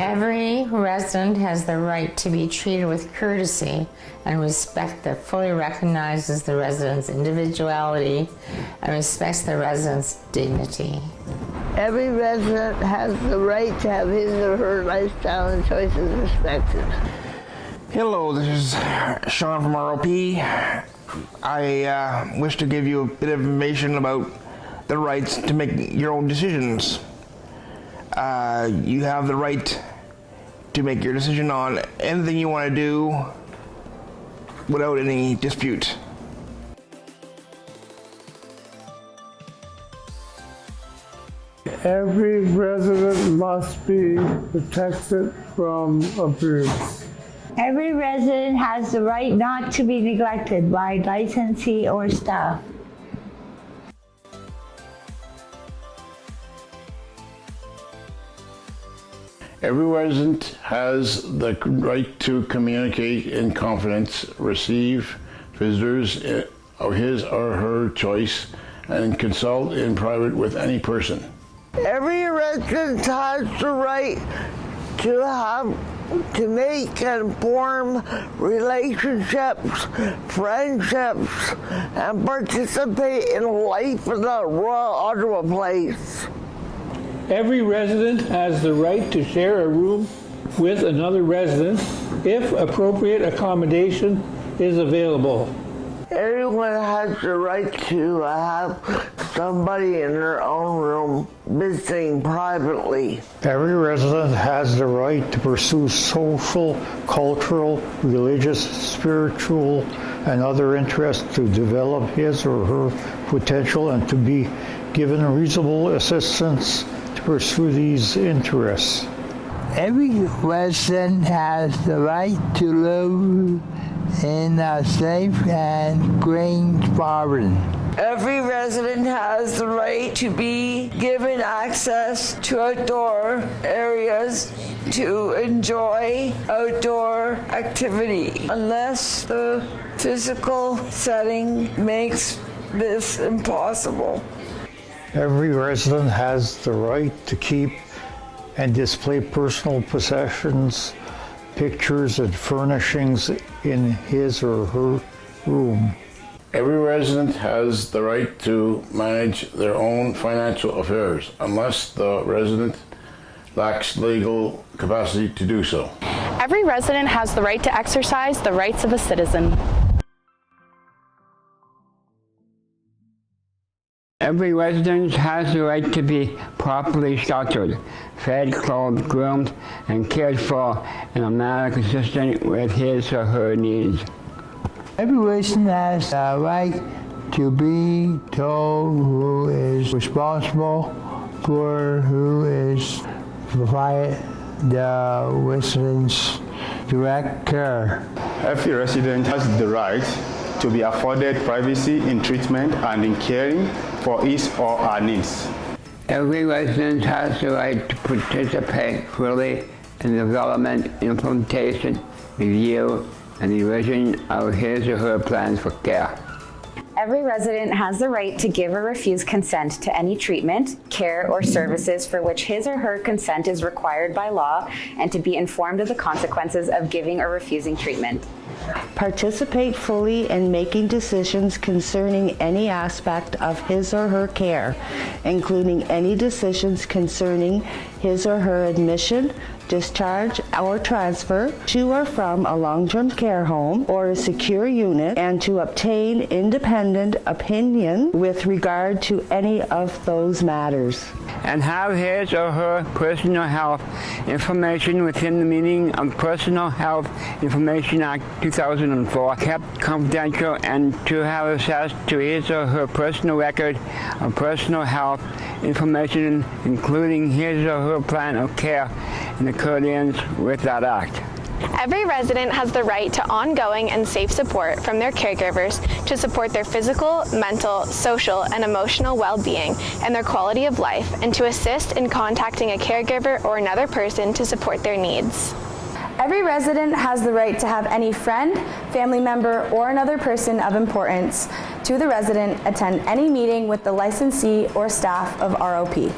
Every resident has the right to be treated with courtesy and respect that fully recognizes the resident's individuality and respects the resident's dignity. Every resident has the right to have his or her lifestyle and choices respected. Hello, this is Sean from ROP. I wish to give you a bit of information about the rights to make your own decisions. You have the right to make your decision on anything you want to do without any dispute. Every resident must be protected from abuse. Every resident has the right not to be neglected by licensee or staff. Every resident has the right to communicate in confidence, receive visitors of his or her choice, and consult in private with any person. Every resident has the right to make and form relationships, friendships, and participate in life in the Royal Ottawa Place. Every resident has the right to share a room with another resident if appropriate accommodation is available. Everyone has the right to have somebody in their own room visiting privately. Every resident has the right to pursue social, cultural, religious, spiritual, and other interests to develop his or her potential and to be given reasonable assistance to pursue these interests. Every resident has the right to live in a safe and green environment. Every resident has the right to be given access to outdoor areas to enjoy outdoor activity, unless the physical setting makes this impossible. Every resident has the right to keep and display personal possessions, pictures, and furnishings in his or her room. Every resident has the right to manage their own financial affairs unless the resident lacks legal capacity to do so. Every resident has the right to exercise the rights of a citizen. Every resident has the right to be properly sheltered, fed, clothed, groomed, and cared for in a manner consistent with his or her needs. Every resident has the right to be told who is responsible for who is provided the resident's direct care. Every resident has the right to be afforded privacy in treatment and in caring for his or her needs. Every resident has the right to participate fully in the development, implementation, review, and revision of his or her plans for care. Every resident has the right to give or refuse consent to any treatment, care, or services for which his or her consent is required by law, and to be informed of the consequences of giving or refusing treatment. Participate fully in making decisions concerning any aspect of his or her care, including any decisions concerning his or her admission, discharge, or transfer to or from a long-term care home or a secure unit, and to obtain independent opinion with regard to any of those matters. And have his or her personal health information within the meaning of Personal Health Information Act 2004 kept confidential, and to have access to his or her personal record of personal health information, including his or her plan of care in accordance with that act. Every resident has the right to ongoing and safe support from their caregivers to support their physical, mental, social, and emotional well-being and their quality of life, and to assist in contacting a caregiver or another person to support their needs. Every resident has the right to have any friend, family member, or another person of importance to the resident attend any meeting with the licensee or staff of ROP.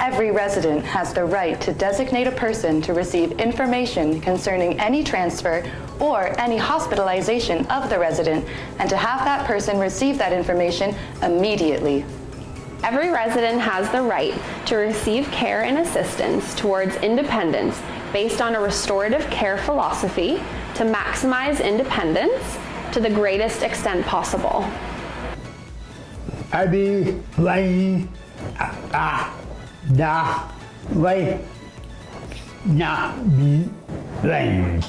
Every resident has the right to designate a person to receive information concerning any transfer or any hospitalization of the resident, and to have that person receive that information immediately. Every resident has the right to receive care and assistance towards independence based on a restorative care philosophy to maximize independence to the greatest extent possible. Every resident the right not be blamed.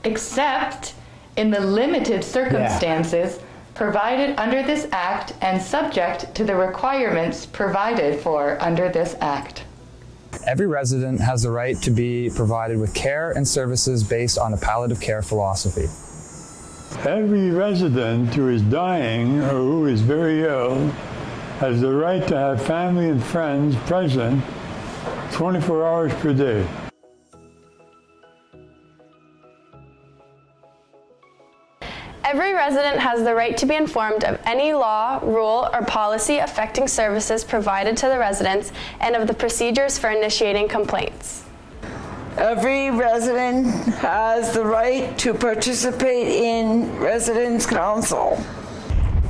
Except in the limited circumstances provided under this Act and subject to the requirements provided for under this Act. Every resident has the right to be provided with care and services based on a palliative care philosophy. Every resident who is dying or who is very ill has the right to have family and friends present 24 hours per day. Every resident has the right to be informed of any law, rule, or policy affecting services provided to the residents and of the procedures for initiating complaints. Every resident has the right to participate in residence council.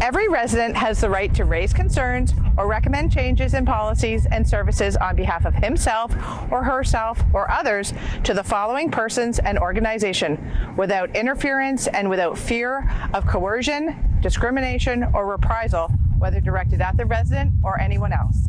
Every resident has the right to raise concerns or recommend changes in policies and services on behalf of himself or herself or others to the following persons and organization without interference and without fear of coercion, discrimination, or reprisal, whether directed at the resident or anyone else.